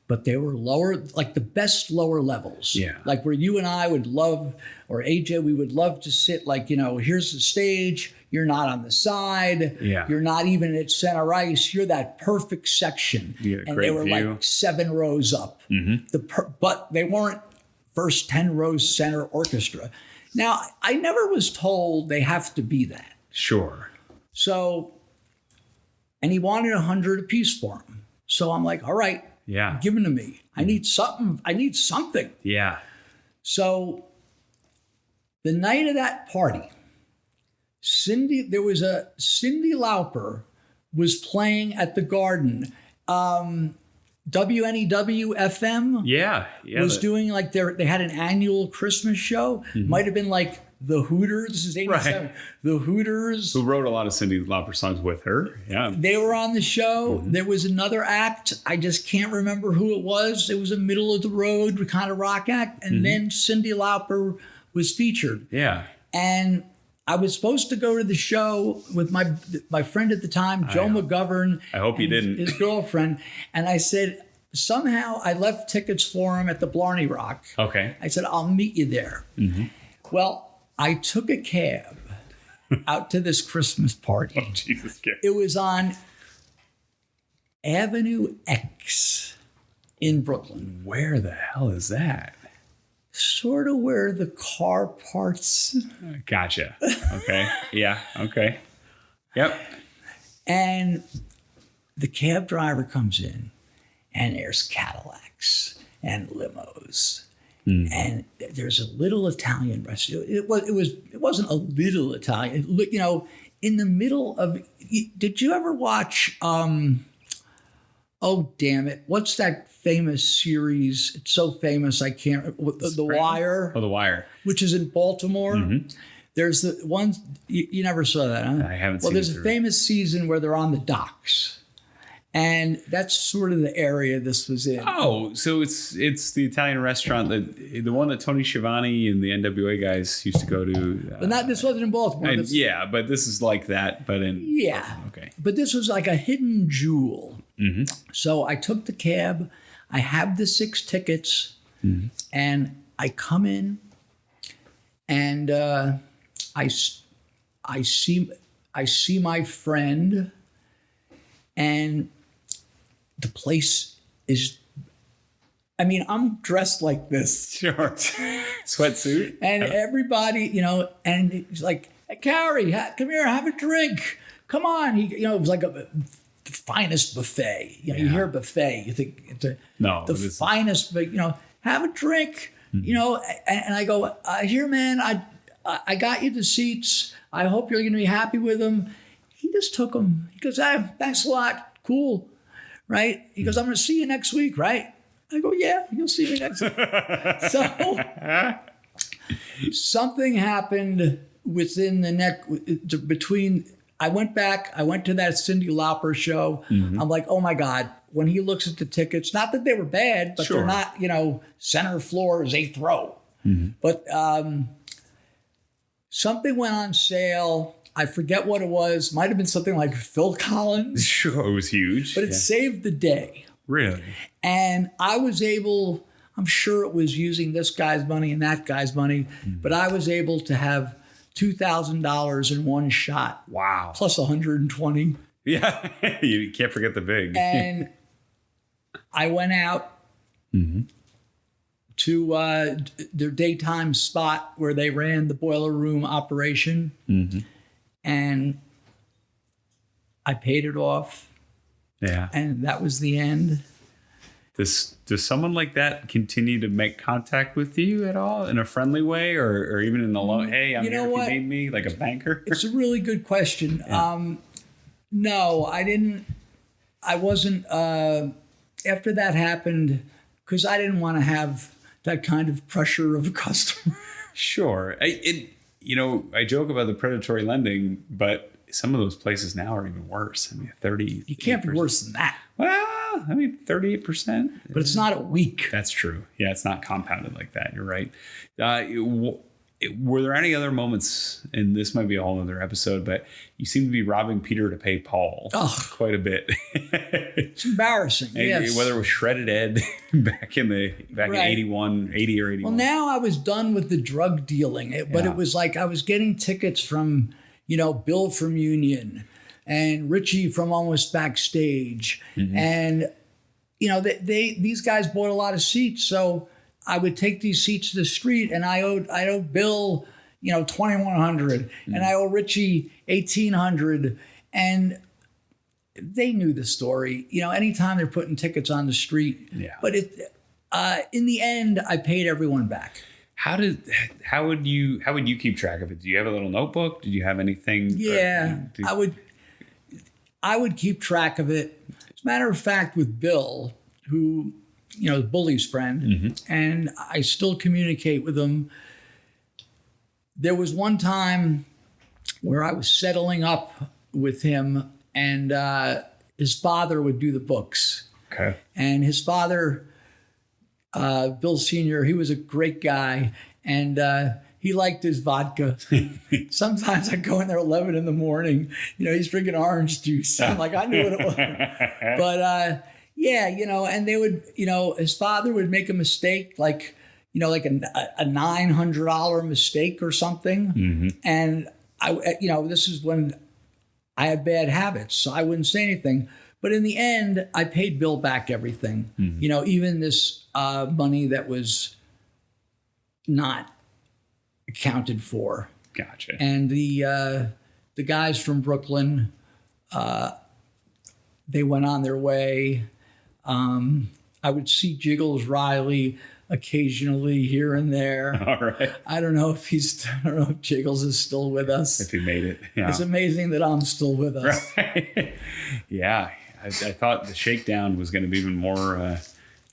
but they were lower, like the best lower levels. Yeah. Like where you and I would love, or AJ, we would love to sit like, here's the stage. You're not on the side. Yeah. You're not even at center ice. You're that perfect section. You get a and great they were view. like 7 rows up. Mm-hmm. But they weren't first 10 rows center orchestra. Now, I never was told they have to be that. Sure. So... And he wanted 100 apiece for him. So I'm like, all right, Yeah. give them to me. I need something. Yeah. So the night of that party, Cindy Lauper was playing at the Garden. WNEW FM Yeah. was doing like they had an annual Christmas show. Mm-hmm. Might have been like the Hooters. This is 87. Right. The Hooters. Who wrote a lot of Cyndi Lauper songs with her. Yeah. They were on the show. Mm-hmm. There was another act. I just can't remember who it was. It was a middle of the road kind of rock act. And then Cyndi Lauper was featured. Yeah. And I was supposed to go to the show with my friend at the time, Joe McGovern. I hope you didn't. His girlfriend. And I said, somehow I left tickets for him at the Blarney Rock. Okay. I said, I'll meet you there. Mm-hmm. Well, I took a cab out to this Christmas party. Oh, Jesus. It was on Avenue X in Brooklyn. Where the hell is that? Sort of where the car parts. Gotcha. Okay. Yeah. Okay. Yep. And the cab driver comes in, and there's Cadillacs and limos. And there's a little Italian restaurant. It wasn't a little Italian. In the middle of. Did you ever watch? Oh damn it! What's that famous series? It's so famous I can't. The Wire. Oh, The Wire. Which is in Baltimore. Mm-hmm. There's the one you never saw that, huh? I haven't seen it. Well, there's a famous season where they're on the docks. And that's sort of the area this was in. Oh, so it's the Italian restaurant the one that Tony Schiavone and the NWA guys used to go to. But this wasn't in Baltimore. Yeah, but this is like that, but in. Yeah. Okay. But this was like a hidden jewel. Mm-hmm. So I took the cab. I have the 6 tickets, and I come in, and I see my friend, and the place is, I'm dressed like this. Sure. Sweatsuit. And everybody, and he's like, hey, Cary, come here, have a drink. Come on. It was like the finest buffet. You hear buffet, you think it's the finest, but, have a drink, and I go, here, man, I got you the seats. I hope you're going to be happy with them. He just took them. He goes, thanks a lot. Cool. Right? He goes, I'm going to see you next week, right? I go, yeah, you'll see me next week. So something happened within the between. I went back. I went to that Cyndi Lauper show. Mm-hmm. I'm like, oh my God. When he looks at the tickets, not that they were bad, but they're not, center floor is 8th row. Mm-hmm. But something went on sale. I forget what it was. Might have been something like Phil Collins. Sure, it was huge. But it saved the day. Really? And I was able, I'm sure it was using this guy's money and that guy's money, but I was able to have $2,000 in one shot. Wow. Plus 120 Yeah. You can't forget the big. And I went out to their daytime spot where they ran the boiler room operation. And I paid it off. Yeah. And that was the end. Does someone like that continue to make contact with you at all in a friendly way, or even in the low? Hey, I'm here if you need me, like a banker. It's a really good question. Yeah. No, I didn't. I wasn't. After that happened, because I didn't want to have that kind of pressure of a customer. Sure. I joke about the predatory lending, but some of those places now are even worse. I mean, 30. You can't be worse than that. Well, I mean, 38%. But it's not a week. That's true. Yeah, it's not compounded like that. You're right. Were there any other moments, and this might be a whole other episode, but you seem to be robbing Peter to pay Paul quite a bit. It's embarrassing. Yes. Whether it was Shredded Ed back in 81, 80 or 81. Well, now I was done with the drug dealing, but it was like I was getting tickets from, Bill from Union and Richie from Almost Backstage. And, these guys bought a lot of seats. So I would take these seats to the street, and I owed Bill, $2,100, and I owe Richie $1,800, and they knew the story. Anytime they're putting tickets on the street. Yeah. But in the end, I paid everyone back. How would you keep track of it? Do you have a little notebook? Did you have anything? Yeah, I would keep track of it. As a matter of fact, with Bill, who the bully's friend, and I still communicate with him. There was one time where I was settling up with him, and his father would do the books. Okay. And his father, Bill Sr., he was a great guy, and he liked his vodka. Sometimes I'd go in there 11 in the morning, he's drinking orange juice. I'm like, I knew what it was. But yeah, and they would, his father would make a mistake, like a $900 mistake or something. And this is when I had bad habits, so I wouldn't say anything. But in the end, I paid Bill back everything, even this money that was not accounted for. Gotcha. And the guys from Brooklyn, they went on their way. I would see Jiggles Riley occasionally here and there. All right. I don't know if Jiggles is still with us. If he made it. Yeah. It's amazing that I'm still with us. Right. Yeah. I thought the shakedown was going to be even more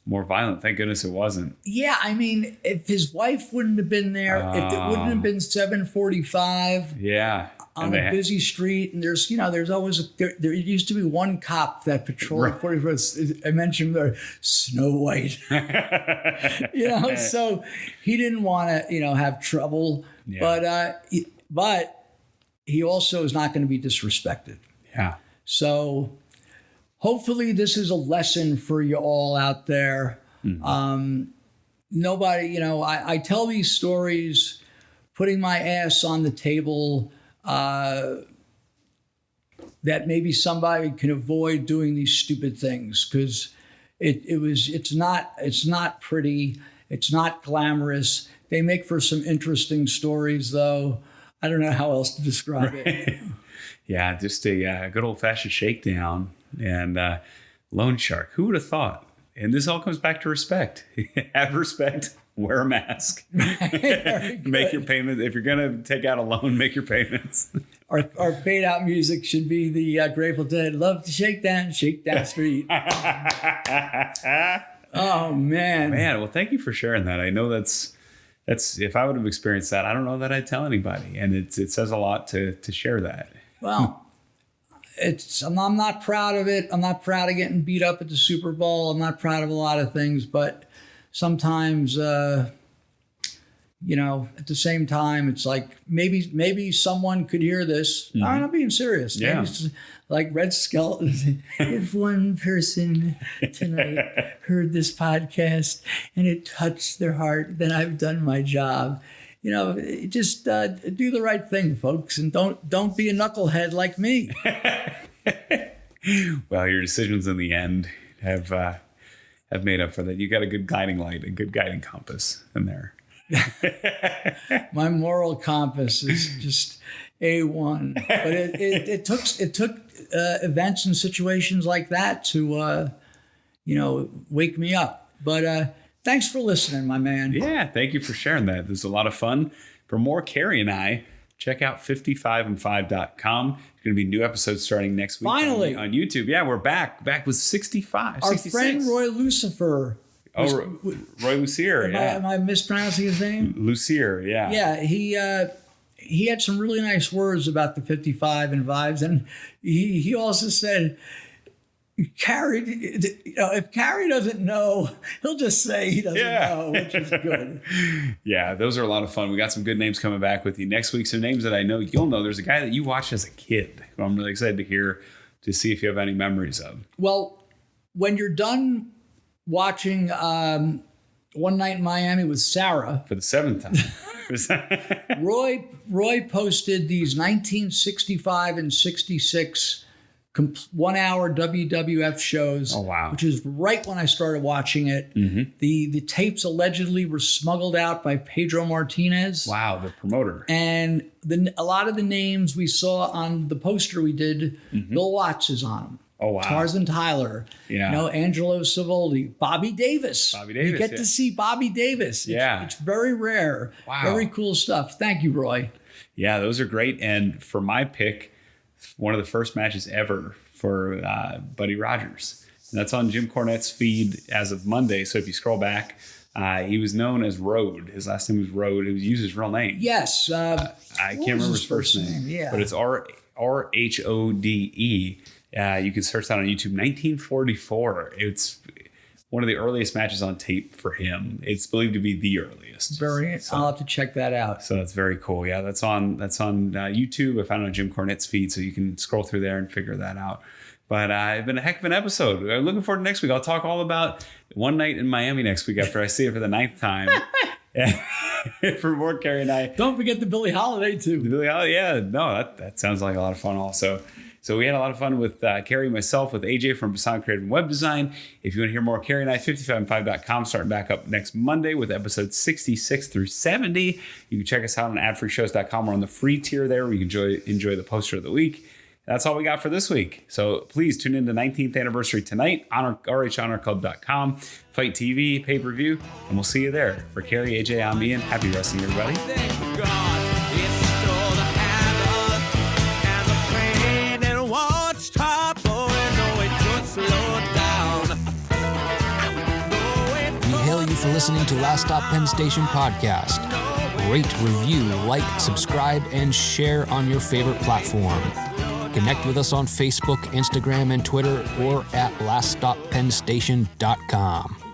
violent. Thank goodness it wasn't. Yeah. I mean, if his wife wouldn't have been there, if it wouldn't have been 7:45. Yeah. On a busy street, and there's always there used to be one cop that patrolled 41st. I mentioned Snow White, so he didn't want to have trouble, but he also is not going to be disrespected. Yeah. So hopefully this is a lesson for you all out there. Nobody, I tell these stories, putting my ass on the table. That maybe somebody can avoid doing these stupid things, because it's not pretty, it's not glamorous. They make for some interesting stories, though. I don't know how else to describe it. Yeah, just a good old fashioned shakedown and loan shark. Who would have thought? And this all comes back to respect. Have respect. Wear a mask. Make your payments. If you're going to take out a loan, make your payments. Our fade out music should be the Grateful Dead. Love to shake down Street. Oh, man. Well, thank you for sharing that. I know that's if I would have experienced that, I don't know that I'd tell anybody. And it says a lot to share that. Well, I'm not proud of it. I'm not proud of getting beat up at the Super Bowl. I'm not proud of a lot of things, but sometimes, at the same time, it's like maybe someone could hear this. I'm not being serious. Yeah. Maybe it's like Red Skeleton. If one person tonight heard this podcast and it touched their heart, then I've done my job. Just do the right thing, folks, and don't be a knucklehead like me. Well, your decisions in the end have made up for that. You got a good guiding light, a good guiding compass in there. My moral compass is just A1. But it took events and situations like that to wake me up. But thanks for listening, my man. Yeah, thank you for sharing that. This was a lot of fun. For more Cary and I, check out 55and5.com. There's going to be new episodes starting next week. Finally. On YouTube. Yeah, we're back with 65, Our 66. friend Roy Lucifer. Roy Lucier. Am I mispronouncing his name? Lucier, yeah. Yeah, he had some really nice words about the 55 and vibes, and he also said, Cary, if Cary doesn't know, he'll just say he doesn't know, which is good. Yeah, those are a lot of fun. We got some good names coming back with you next week. Some names that I know you'll know. There's a guy that you watched as a kid who I'm really excited to hear, to see if you have any memories of. Well, when you're done watching One Night in Miami with Sarah for the 7th time. Roy posted these 1965 and 66 1 hour WWF shows. Oh, wow. Which is right when I started watching it. Mm-hmm. The tapes allegedly were smuggled out by Pedro Martinez. Wow, the promoter. And a lot of the names we saw on the poster we did, Bill Watts is on them. Oh, wow. Tarzan Tyler. Yeah. Angelo Savoldi. Bobby Davis. You get to see Bobby Davis. It's very rare. Wow. Very cool stuff. Thank you, Roy. Yeah, those are great. And for my pick, one of the first matches ever for Buddy Rogers. And that's on Jim Cornette's feed as of Monday. So if you scroll back, he was known as Rode. His last name was Rode. He was used his real name. Yes. I can't remember his first name. Yeah. But it's RHODE. You can search that on YouTube. 1944. It's one of the earliest matches on tape for him. It's believed to be the earliest. I'll have to check that out. So that's very cool. Yeah, that's on YouTube. I found it on Jim Cornette's feed, so you can scroll through there and figure that out. But it's been a heck of an episode. I'm looking forward to next week. I'll talk all about One Night in Miami next week after I see it for the 9th time. For more Cary and I. Don't forget the Billie Holiday too. The Billie Holiday, yeah. No, that sounds like a lot of fun also. So we had a lot of fun with Cary and myself, with AJ from Bassan Creative and Web Design. If you want to hear more Cary and I, 55and5.com, starting back up next Monday with episodes 66 through 70. You can check us out on adfreeshows.com. We're on the free tier there where you can enjoy the poster of the week. That's all we got for this week. So please tune in to 19th anniversary tonight on rhonorclub.com, Fight TV, pay-per-view, and we'll see you there. For Cary, AJ, I'm Ian. Happy wrestling, everybody. We hail you for listening to Last Stop Penn Station podcast. Rate, review, like, subscribe, and share on your favorite platform. Connect with us on Facebook, Instagram, and Twitter, or at laststoppennstation.com.